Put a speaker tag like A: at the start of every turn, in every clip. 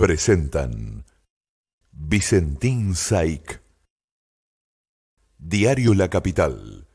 A: Presentan Vicentín Saik, Diario La Capital.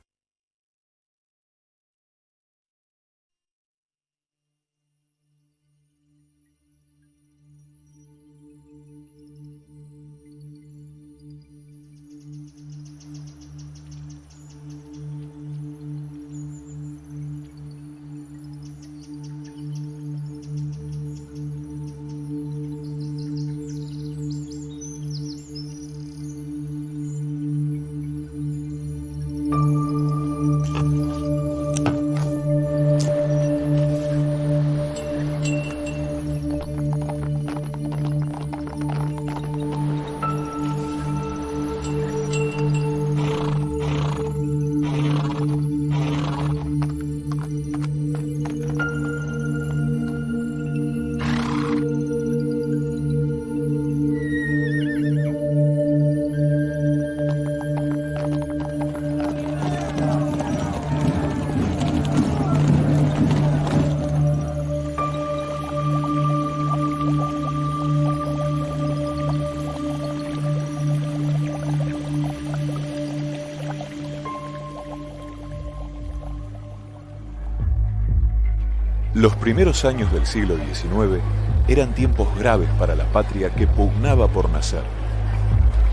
A: Los primeros años del siglo XIX eran tiempos graves para la patria que pugnaba por nacer.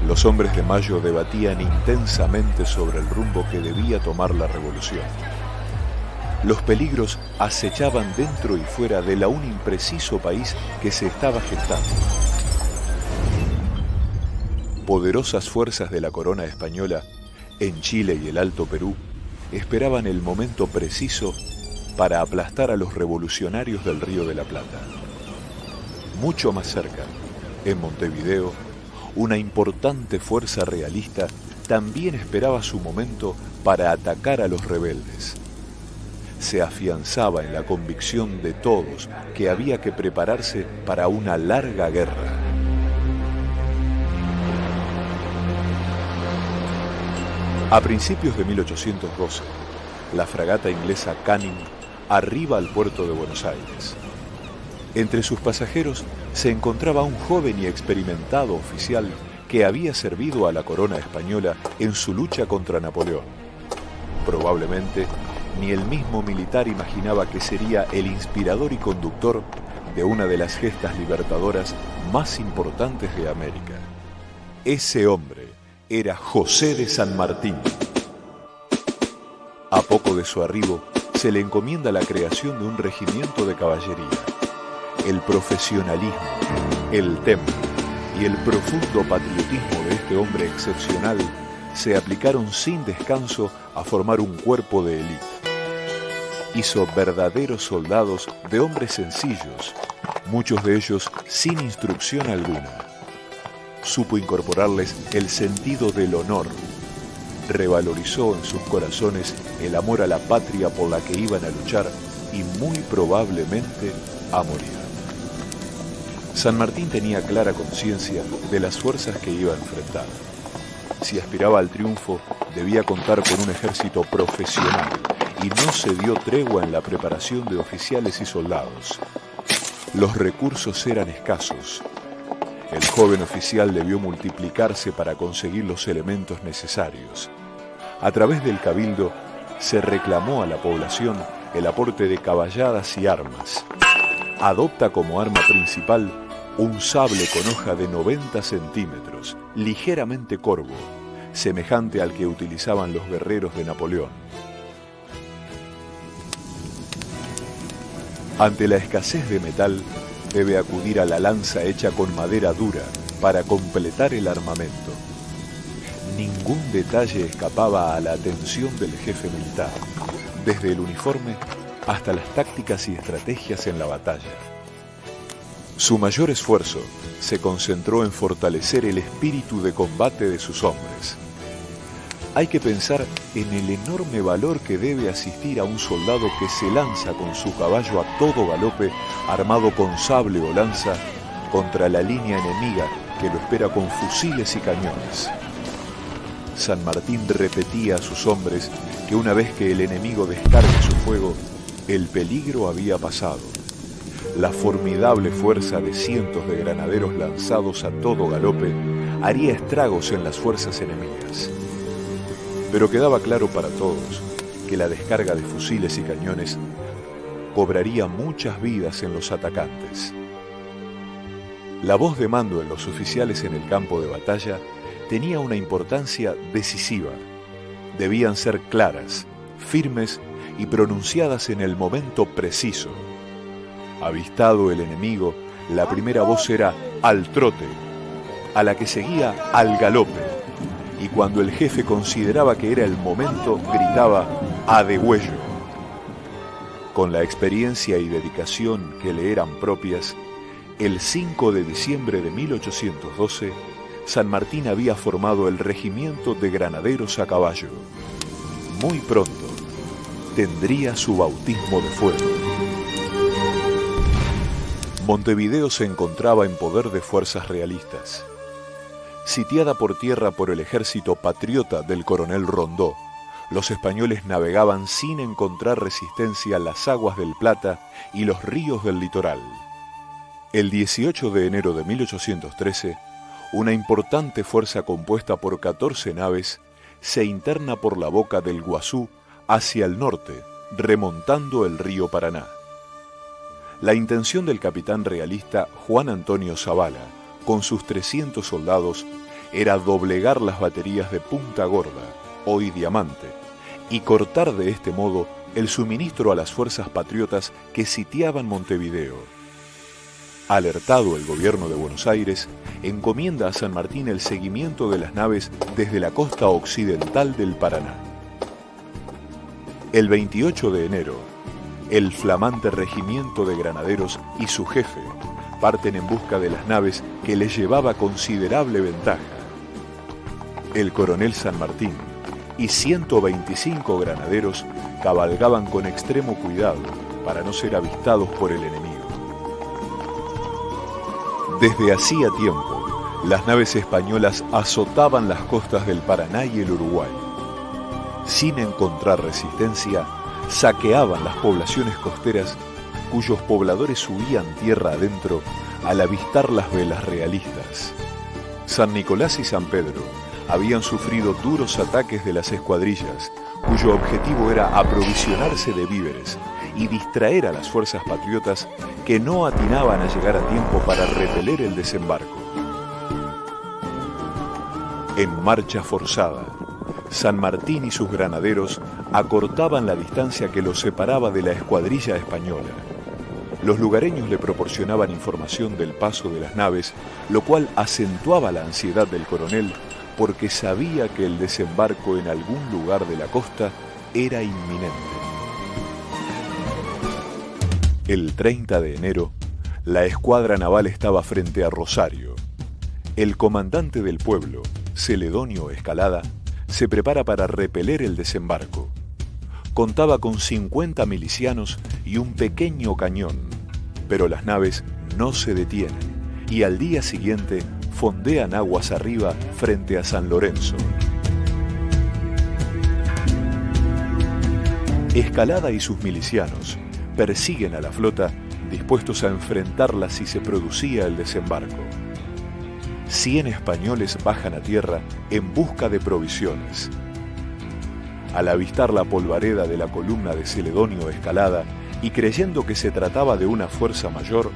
A: Los hombres de Mayo debatían intensamente sobre el rumbo que debía tomar la revolución. Los peligros acechaban dentro y fuera del aún impreciso país que se estaba gestando. Poderosas fuerzas de la corona española, en Chile y el Alto Perú, esperaban el momento preciso para aplastar a los revolucionarios del Río de la Plata. Mucho más cerca, en Montevideo, una importante fuerza realista también esperaba su momento para atacar a los rebeldes. Se afianzaba en la convicción de todos que había que prepararse para una larga guerra. A principios de 1812, la fragata inglesa Canning arriba al puerto de Buenos Aires. Entre sus pasajeros se encontraba un joven y experimentado oficial que había servido a la corona española en su lucha contra Napoleón. Probablemente ni el mismo militar imaginaba que sería el inspirador y conductor de una de las gestas libertadoras más importantes de América. Ese hombre era José de San Martín. A poco de su arribo, se le encomienda la creación de un regimiento de caballería. El profesionalismo, el temple y el profundo patriotismo de este hombre excepcional se aplicaron sin descanso a formar un cuerpo de élite. Hizo verdaderos soldados de hombres sencillos, muchos de ellos sin instrucción alguna. Supo incorporarles el sentido del honor. Revalorizó en sus corazones el amor a la patria por la que iban a luchar y muy probablemente a morir. San Martín tenía clara conciencia de las fuerzas que iba a enfrentar. Si aspiraba al triunfo, debía contar con un ejército profesional y no se dio tregua en la preparación de oficiales y soldados. Los recursos eran escasos. El joven oficial debió multiplicarse para conseguir los elementos necesarios. A través del cabildo se reclamó a la población el aporte de caballadas y armas. Adopta como arma principal un sable con hoja de 90 centímetros, ligeramente corvo, semejante al que utilizaban los guerreros de Napoleón. Ante la escasez de metal, debe acudir a la lanza hecha con madera dura para completar el armamento. Ningún detalle escapaba a la atención del jefe militar, desde el uniforme hasta las tácticas y estrategias en la batalla. Su mayor esfuerzo se concentró en fortalecer el espíritu de combate de sus hombres. Hay que pensar en el enorme valor que debe asistir a un soldado que se lanza con su caballo a todo galope, armado con sable o lanza, contra la línea enemiga que lo espera con fusiles y cañones. San Martín repetía a sus hombres que una vez que el enemigo descargue su fuego, el peligro había pasado. la formidable fuerza de cientos de granaderos lanzados a todo galope haría estragos en las fuerzas enemigas. Pero quedaba claro para todos que la descarga de fusiles y cañones cobraría muchas vidas en los atacantes. La voz de mando en los oficiales en el campo de batalla tenía una importancia decisiva. Debían ser claras, firmes y pronunciadas en el momento preciso. Avistado el enemigo, la primera voz era al trote, a la que seguía al galope, y cuando el jefe consideraba que era el momento, gritaba a degüello. Con la experiencia y dedicación que le eran propias, el 5 de diciembre de 1812, San Martín había formado el Regimiento de Granaderos a Caballo. Muy pronto tendría su bautismo de fuego. Montevideo se encontraba en poder de fuerzas realistas. Sitiada por tierra por el ejército patriota del coronel Rondó, los españoles navegaban sin encontrar resistencia las aguas del Plata y los ríos del litoral. El 18 de enero de 1813, una importante fuerza compuesta por 14 naves se interna por la boca del Guazú hacia el norte, remontando el río Paraná. La intención del capitán realista Juan Antonio Zavala, con sus 300 soldados, era doblegar las baterías de Punta Gorda, hoy Diamante, y cortar de este modo el suministro a las fuerzas patriotas que sitiaban Montevideo. Alertado el gobierno de Buenos Aires, encomienda a San Martín el seguimiento de las naves desde la costa occidental del Paraná. El 28 de enero, el flamante regimiento de granaderos y su jefe parten en busca de las naves que les llevaba considerable ventaja. El coronel San Martín y 125 granaderos cabalgaban con extremo cuidado para no ser avistados por el enemigo. Desde hacía tiempo, las naves españolas azotaban las costas del Paraná y el Uruguay. Sin encontrar resistencia, saqueaban las poblaciones costeras cuyos pobladores huían tierra adentro al avistar las velas realistas. San Nicolás y San Pedro habían sufrido duros ataques de las escuadrillas, cuyo objetivo era aprovisionarse de víveres y distraer a las fuerzas patriotas que no atinaban a llegar a tiempo para repeler el desembarco. En marcha forzada, San Martín y sus granaderos acortaban la distancia que los separaba de la escuadrilla española. Los lugareños le proporcionaban información del paso de las naves, lo cual acentuaba la ansiedad del coronel porque sabía que el desembarco en algún lugar de la costa era inminente. El 30 de enero, la escuadra naval estaba frente a Rosario. El comandante del pueblo, Celedonio Escalada, se prepara para repeler el desembarco. Contaba con 50 milicianos y un pequeño cañón, pero las naves no se detienen y al día siguiente fondean aguas arriba frente a San Lorenzo. Escalada y sus milicianos persiguen a la flota dispuestos a enfrentarla si se producía el desembarco. 100 españoles bajan a tierra en busca de provisiones. Al avistar la polvareda de la columna de Celedonio Escalada y creyendo que se trataba de una fuerza mayor,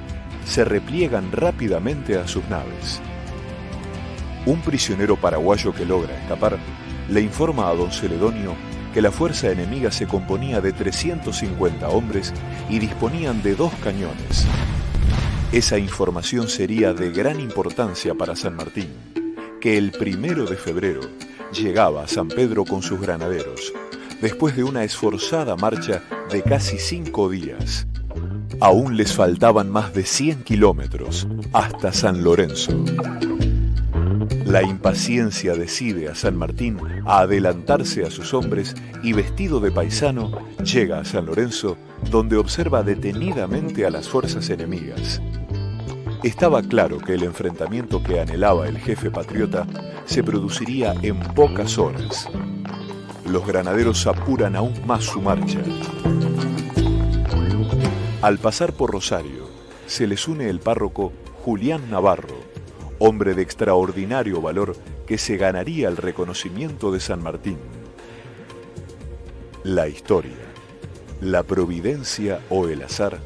A: se repliegan rápidamente a sus naves. Un prisionero paraguayo que logra escapar le informa a don Celedonio que la fuerza enemiga se componía de 350 hombres y disponían de 2 cañones. Esa información sería de gran importancia para San Martín, que el 1 de febrero llegaba a San Pedro con sus granaderos, después de una esforzada marcha de casi 5 días. Aún les faltaban más de 100 kilómetros hasta San Lorenzo. La impaciencia decide a San Martín a adelantarse a sus hombres y vestido de paisano llega a San Lorenzo, donde observa detenidamente a las fuerzas enemigas. Estaba claro que el enfrentamiento que anhelaba el jefe patriota se produciría en pocas horas. Los granaderos apuran aún más su marcha. Al pasar por Rosario, se les une el párroco Julián Navarro, hombre de extraordinario valor que se ganaría el reconocimiento de San Martín. La historia, la providencia o el azar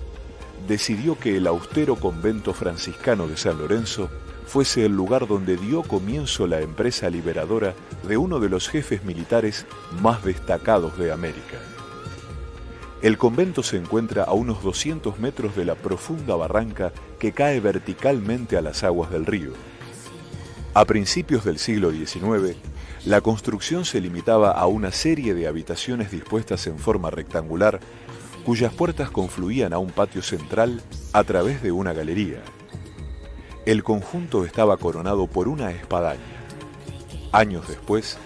A: decidió que el austero convento franciscano de San Lorenzo fuese el lugar donde dio comienzo la empresa liberadora de uno de los jefes militares más destacados de América. El convento se encuentra a unos 200 metros de la profunda barranca que cae verticalmente a las aguas del río. A principios del siglo XIX, la construcción se limitaba a una serie de habitaciones dispuestas en forma rectangular, cuyas puertas confluían a un patio central a través de una galería. El conjunto estaba coronado por una espadaña. Años después,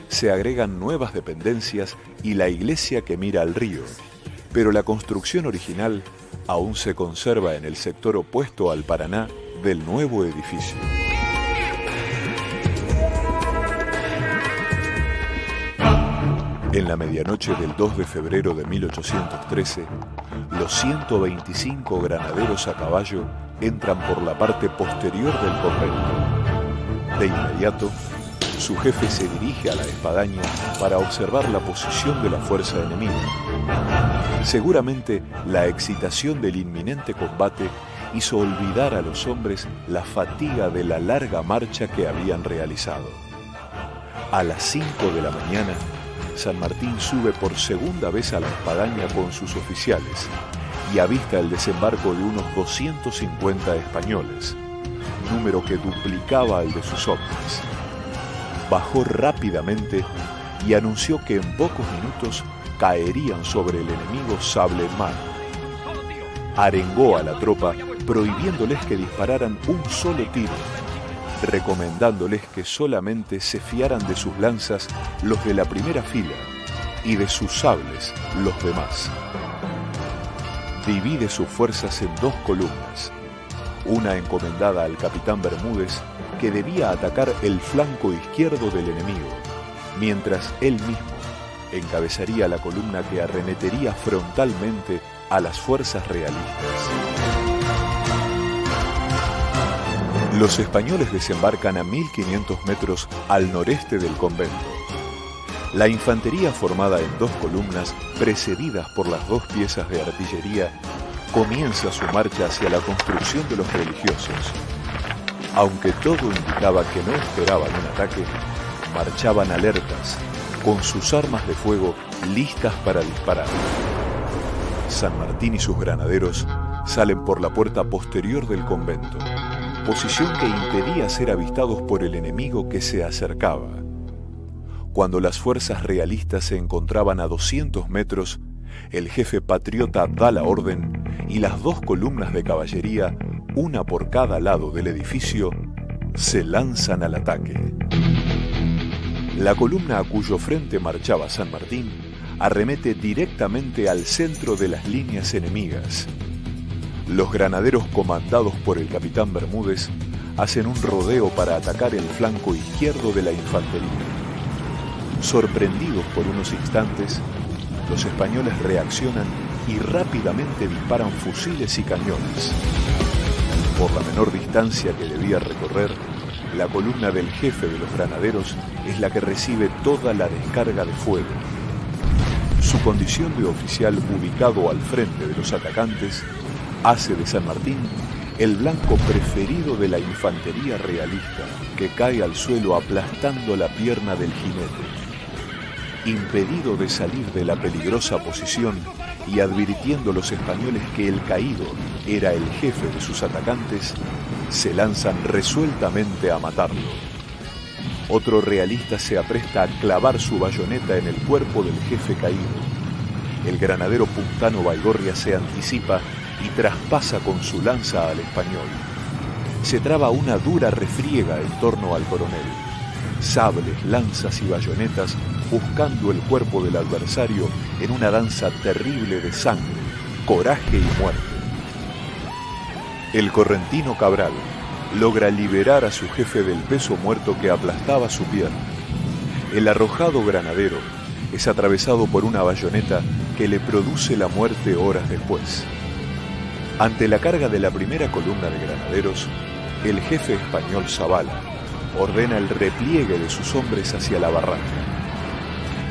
A: se agregan nuevas dependencias y la iglesia que mira al río, pero la construcción original aún se conserva en el sector opuesto al Paraná del nuevo edificio. En la medianoche del 2 de febrero de 1813, los 125 granaderos a caballo entran por la parte posterior del convento. De inmediato, su jefe se dirige a la espadaña para observar la posición de la fuerza enemiga. Seguramente la excitación del inminente combate hizo olvidar a los hombres la fatiga de la larga marcha que habían realizado. A las 5 de la mañana, San Martín sube por segunda vez a la espadaña con sus oficiales y avista el desembarco de unos 250 españoles, número que duplicaba el de sus hombres. Bajó rápidamente y anunció que en pocos minutos caerían sobre el enemigo sable en mano. Arengó a la tropa prohibiéndoles que dispararan un solo tiro, recomendándoles que solamente se fiaran de sus lanzas los de la primera fila y de sus sables los demás. Divide sus fuerzas en dos columnas, una encomendada al capitán Bermúdez, que debía atacar el flanco izquierdo del enemigo, mientras él mismo encabezaría la columna que arremetería frontalmente a las fuerzas realistas. Los españoles desembarcan a 1500 metros al noreste del convento. La infantería, formada en dos columnas precedidas por las dos piezas de artillería, comienza su marcha hacia la construcción de los religiosos. Aunque todo indicaba que no esperaban un ataque, marchaban alertas, con sus armas de fuego listas para disparar. San Martín y sus granaderos salen por la puerta posterior del convento, posición que impedía ser avistados por el enemigo que se acercaba. Cuando las fuerzas realistas se encontraban a 200 metros, el jefe patriota da la orden y las dos columnas de caballería, una por cada lado del edificio, se lanzan al ataque. La columna a cuyo frente marchaba San Martín arremete directamente al centro de las líneas enemigas. Los granaderos, comandados por el capitán Bermúdez, hacen un rodeo para atacar el flanco izquierdo de la infantería. Sorprendidos por unos instantes, los españoles reaccionan y rápidamente disparan fusiles y cañones. Por la menor distancia que debía recorrer, la columna del jefe de los granaderos es la que recibe toda la descarga de fuego. Su condición de oficial ubicado al frente de los atacantes hace de San Martín el blanco preferido de la infantería realista, que cae al suelo aplastando la pierna del jinete. Impedido de salir de la peligrosa posición y advirtiendo los españoles que el caído era el jefe de sus atacantes, se lanzan resueltamente a matarlo. Otro realista se apresta a clavar su bayoneta en el cuerpo del jefe caído. El granadero puntano Baigorria se anticipa y traspasa con su lanza al español. Se traba una dura refriega en torno al coronel. Sables, lanzas y bayonetas buscando el cuerpo del adversario en una danza terrible de sangre, coraje y muerte. El correntino Cabral logra liberar a su jefe del peso muerto que aplastaba su pierna. El arrojado granadero es atravesado por una bayoneta que le produce la muerte horas después. Ante la carga de la primera columna de granaderos, el jefe español Zavala ordena el repliegue de sus hombres hacia la barranca.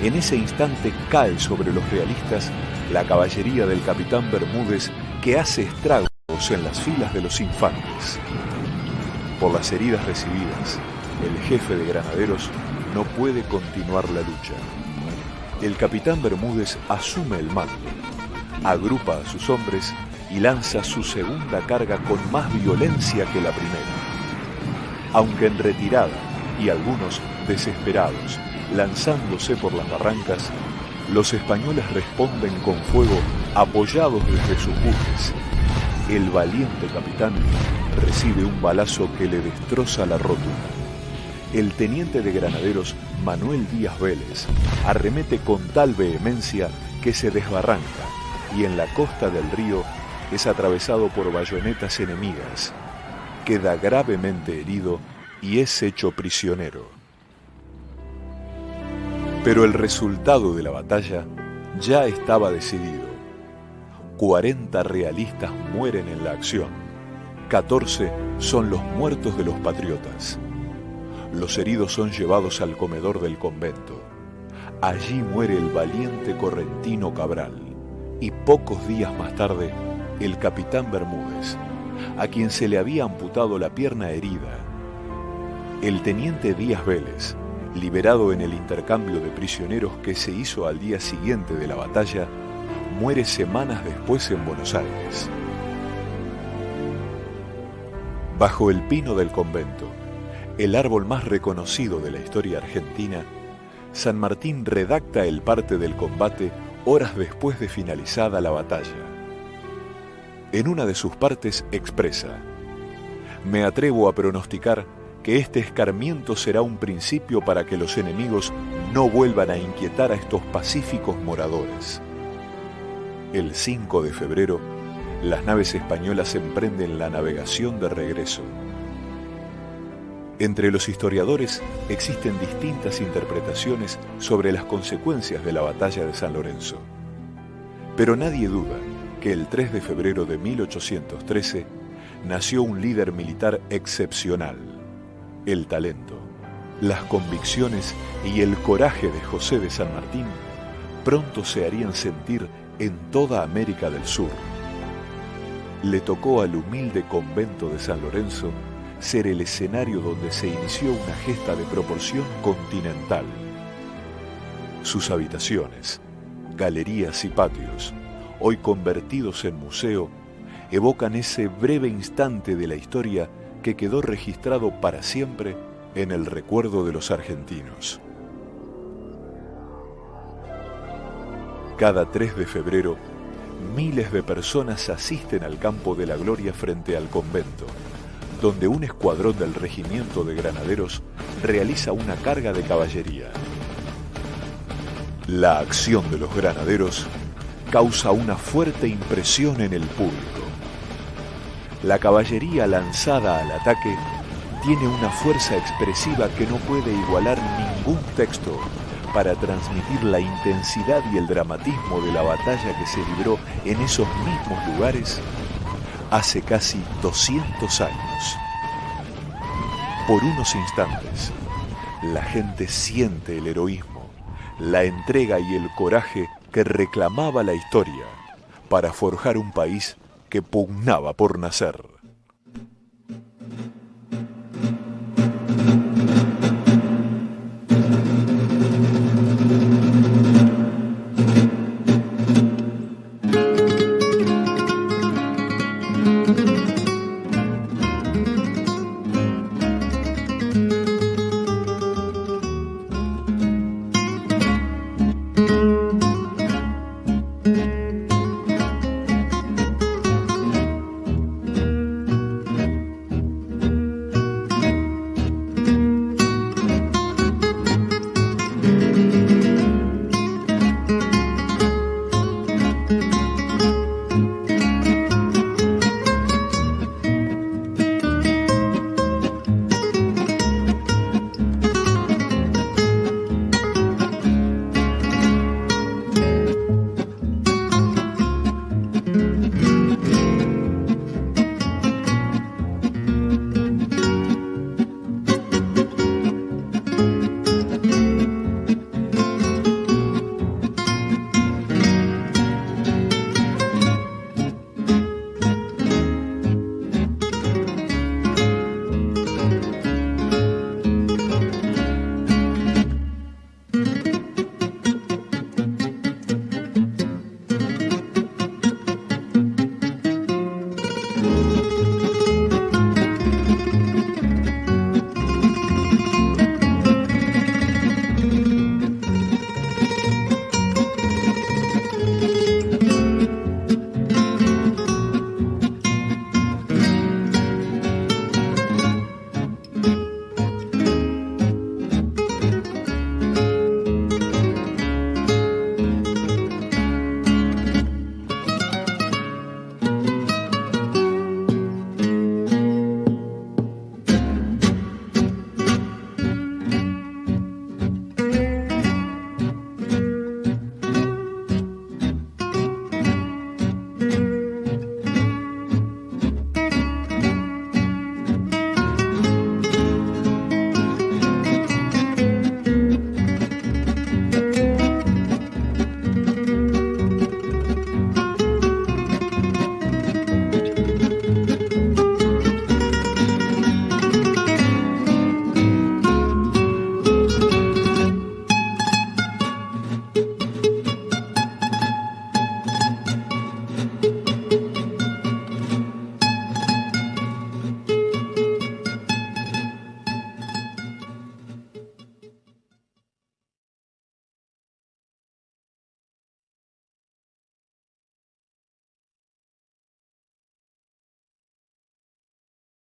A: En ese instante cae sobre los realistas la caballería del capitán Bermúdez, que hace estragos en las filas de los infantes. Por las heridas recibidas, el jefe de granaderos no puede continuar la lucha. El capitán Bermúdez asume el mando, agrupa a sus hombres y lanza su segunda carga con más violencia que la primera. Aunque en retirada y algunos desesperados lanzándose por las barrancas, los españoles responden con fuego apoyados desde sus buques. El valiente capitán recibe un balazo que le destroza la rótula. El teniente de granaderos Manuel Díaz Vélez arremete con tal vehemencia que se desbarranca y en la costa del río es atravesado por bayonetas enemigas. Queda gravemente herido y es hecho prisionero. Pero el resultado de la batalla ya estaba decidido. 40 realistas mueren en la acción. 14 son los muertos de los patriotas. Los heridos son llevados al comedor del convento. Allí muere el valiente correntino Cabral y pocos días más tarde el capitán Bermúdez, a quien se le había amputado la pierna herida. El teniente Díaz Vélez, liberado en el intercambio de prisioneros que se hizo al día siguiente de la batalla, muere semanas después en Buenos Aires. Bajo el pino del convento, el árbol más reconocido de la historia argentina, San Martín redacta el parte del combate horas después de finalizada la batalla. En una de sus partes expresa: «Me atrevo a pronosticar que este escarmiento será un principio para que los enemigos no vuelvan a inquietar a estos pacíficos moradores». El 5 de febrero, las naves españolas emprenden la navegación de regreso. Entre los historiadores existen distintas interpretaciones sobre las consecuencias de la batalla de San Lorenzo. Pero nadie duda que el 3 de febrero de 1813 nació un líder militar excepcional: el talento, las convicciones y el coraje de José de San Martín pronto se harían sentir en toda América del Sur. Le tocó al humilde convento de San Lorenzo ser el escenario donde se inició una gesta de proporción continental. Sus habitaciones, galerías y patios, hoy convertidos en museo, evocan ese breve instante de la historia que quedó registrado para siempre en el recuerdo de los argentinos. Cada 3 de febrero, miles de personas asisten al Campo de la Gloria frente al convento, donde un escuadrón del Regimiento de Granaderos realiza una carga de caballería. La acción de los granaderos causa una fuerte impresión en el público. La caballería lanzada al ataque tiene una fuerza expresiva que no puede igualar ningún texto para transmitir la intensidad y el dramatismo de la batalla que se libró en esos mismos lugares hace casi 200 años. Por unos instantes, la gente siente el heroísmo, la entrega y el coraje que reclamaba la historia para forjar un país que pugnaba por nacer.